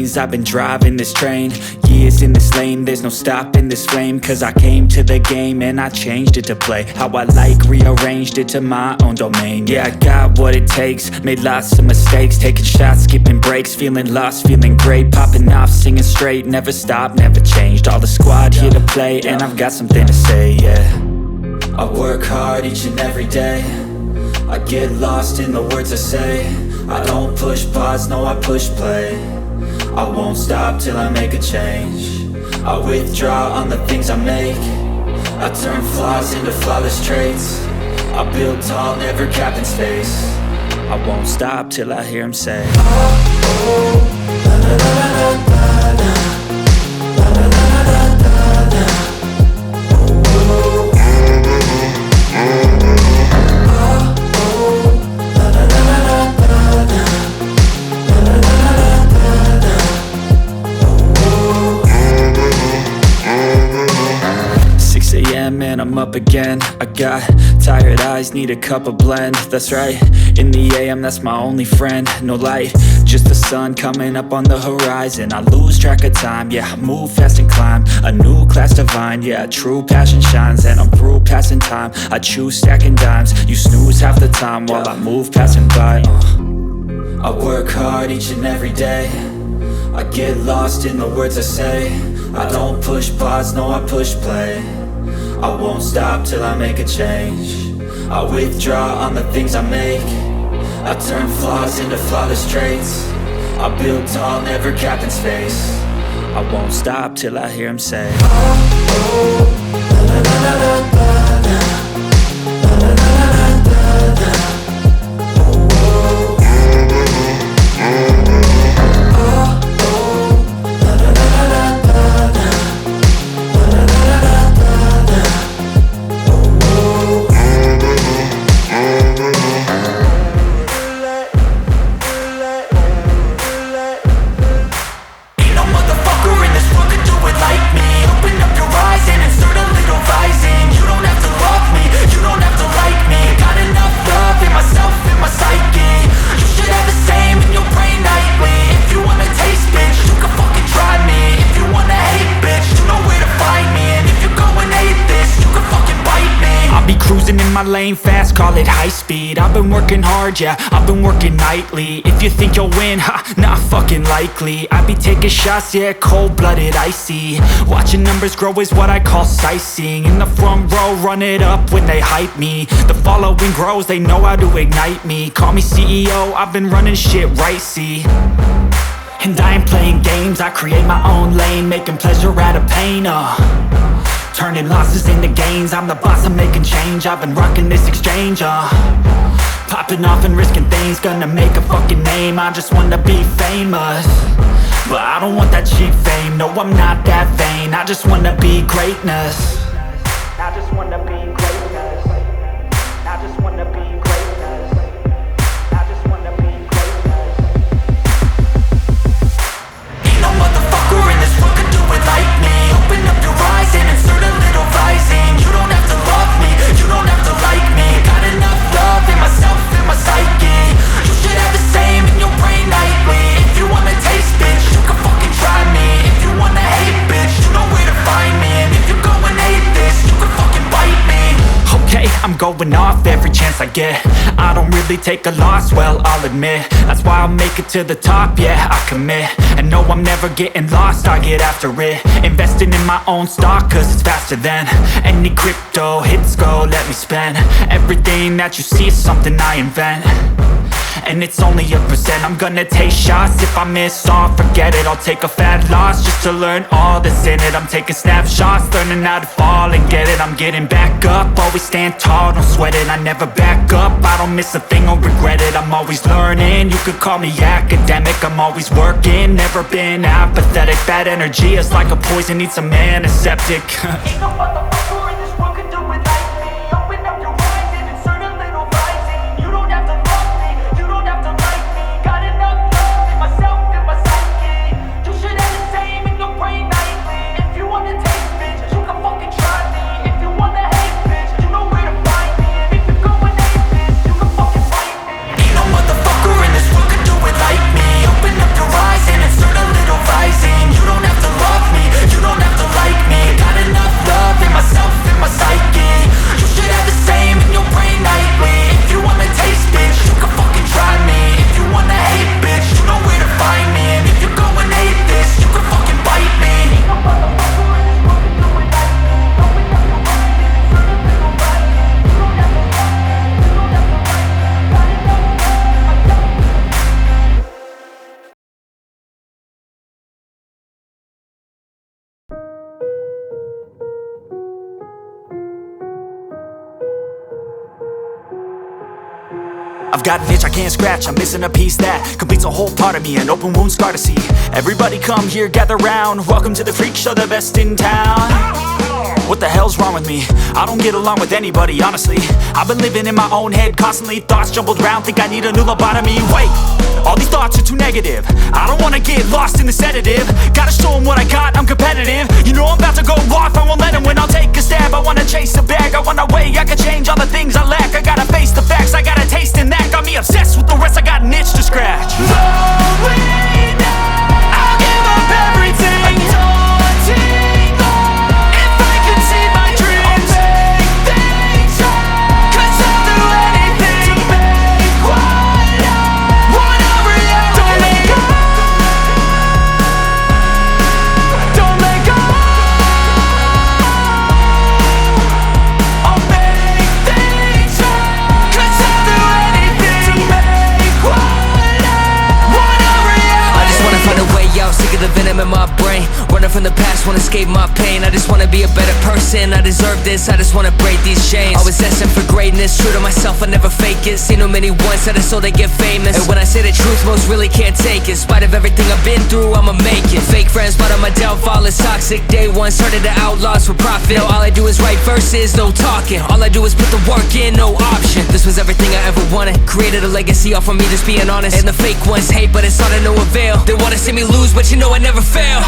lanes, I've been driving this train. Years in this lane, there's no stopping this flame. Cause I came to the game and I changed it to play how I like, rearranged it to my own domain. Yeah, I got what it takes, made lots of mistakes, taking shots, skipping breaks, feeling lost, feeling great, popping off, singing straight, never stopped, never changed. All the squad here to play, and I've got something to say, yeah. I work hard each and every day, I get lost in the words I say. I don't push pause, no I push play. I won't stop till I make a change. I withdraw on the things I make. I turn flaws into flawless traits. I build tall, never capped in space. I won't stop till I hear him say, oh, oh, la la la la la la. Man, I'm up again. I got tired eyes, need a cup of blend. That's right, in the AM, that's my only friend. No light, just the sun coming up on the horizon. I lose track of time, yeah, I move fast and climb a new class divine, yeah, true passion shines. And I'm through passing time, I choose stacking dimes. You snooze half the time while I move passing by. I work hard each and every day, I get lost in the words I say. I don't push pause, no I push play. I won't stop till I make a change. I withdraw on the things I make. I turn flaws into flawless traits. I build tall, never capped in space. I won't stop till I hear him say, oh, oh, la la la la la la. Lane fast, call it high speed. I've been working hard, yeah, I've been working nightly. If you think you'll win, ha, not fucking likely. I be taking shots, yeah, cold-blooded, icy. Watching numbers grow is what I call sightseeing. In the front row, run it up when they hype me. The following grows, they know how to ignite me. Call me CEO, I've been running shit right, see. And I ain't playing games, I create my own lane, making pleasure out of pain, turning losses into gains. I'm the boss, I'm making change. I've been rocking this exchange, popping off and risking things. Gonna make a fucking name. I just wanna be famous, but I don't want that cheap fame. No, I'm not that vain. I just wanna be greatness. I just wanna be greatness. I just wanna be greatness. I just wanna be greatness. Ain't no motherfucker in this world can do it like me. Open up your eyes and insert a little rising. You don't have to love me, you don't have to like me. Got enough love in myself, in my psyche. You should have the same in your brain nightly. If you wanna taste, bitch, you can fucking try me. If you wanna hate, bitch, you know where to find me. And if you go and hate this, you can fucking bite me. Okay, I'm going off every chance I get. I don't really take a loss, well, I'll admit. That's why I'll make it to the top, yeah, I commit. And no, I'm never getting lost, I get after it. Investing in my own stock, cause it's faster than any crypto hits go, let me spend. Everything that you see is something I invent, and it's only a percent. I'm gonna take shots, if I miss all, forget it. I'll take a fat loss just to learn all that's in it. I'm taking snapshots, learning how to fall and get it. I'm getting back up, always stand tall, don't sweat it. I never back up, I don't miss a thing or regret it. I'm always learning, you could call me academic. I'm always working, never been apathetic. Bad energy is like a poison, needs some antiseptic. Ain't no motherfucker in this world can do it like me. Open up your eyes and insert a little rising. You don't have to love me, you don't have to like me. Got enough love in myself, in my psyche. You should have the same in your brain nightly. If you wanna taste, bitch, you can fucking try me. If you wanna hate, bitch, you know where to find me. And if you go and hate this, you can fucking fight me. Ain't no motherfucker in this world can do it like me. Open up your eyes and insert a little I've got an itch I can't scratch, I'm missing a piece that completes a whole part of me, an open wound scar to see. Everybody come here, gather round, welcome to the freak show, the best in town. What the hell's wrong with me? I don't get along with anybody, honestly. I've been living in my own head constantly, thoughts jumbled round, think I need a new lobotomy. Wait, all these thoughts are too negative, I don't wanna get lost in the sedative. Gotta show them what I got, I'm competitive. You know I'm about to go off, I won't let them win. I'll take a stab, I wanna chase a bag, I wanna weigh, I can change all the things I lack. I gotta face the facts, I got a taste in that. Got me obsessed with the rest, I got an itch to scratch. Lonely now, I'll give up everything. Daunting though, if I could see my dreams, I'll make things right. 'Cause I'll do anything to make what I want a reality. Don't let go, don't let go. I'll make things right. 'Cause I'll do anything to make what I want a reality. I just wanna find a way out, sick of the venom in my brain. Running from the past, wanna escape my pain. I just wanna be a better person, I deserve this. I just wanna break these chains. Always asking for greatness, true to myself, I never fake it. Seen too many once that I so they get famous. And when I say the truth, most really can't take it. In spite of everything I've been through, I'ma make it. Fake friends, but on my downfall is toxic. Day one, started the outlaws for profit. Now all I do is write verses, no talking. All I do is put the work in, no option. This was everything I ever wanted. Created a legacy off of me, just being honest. And the fake ones hate, but it's all to no avail. They wanna see me lose, but you know I never fail.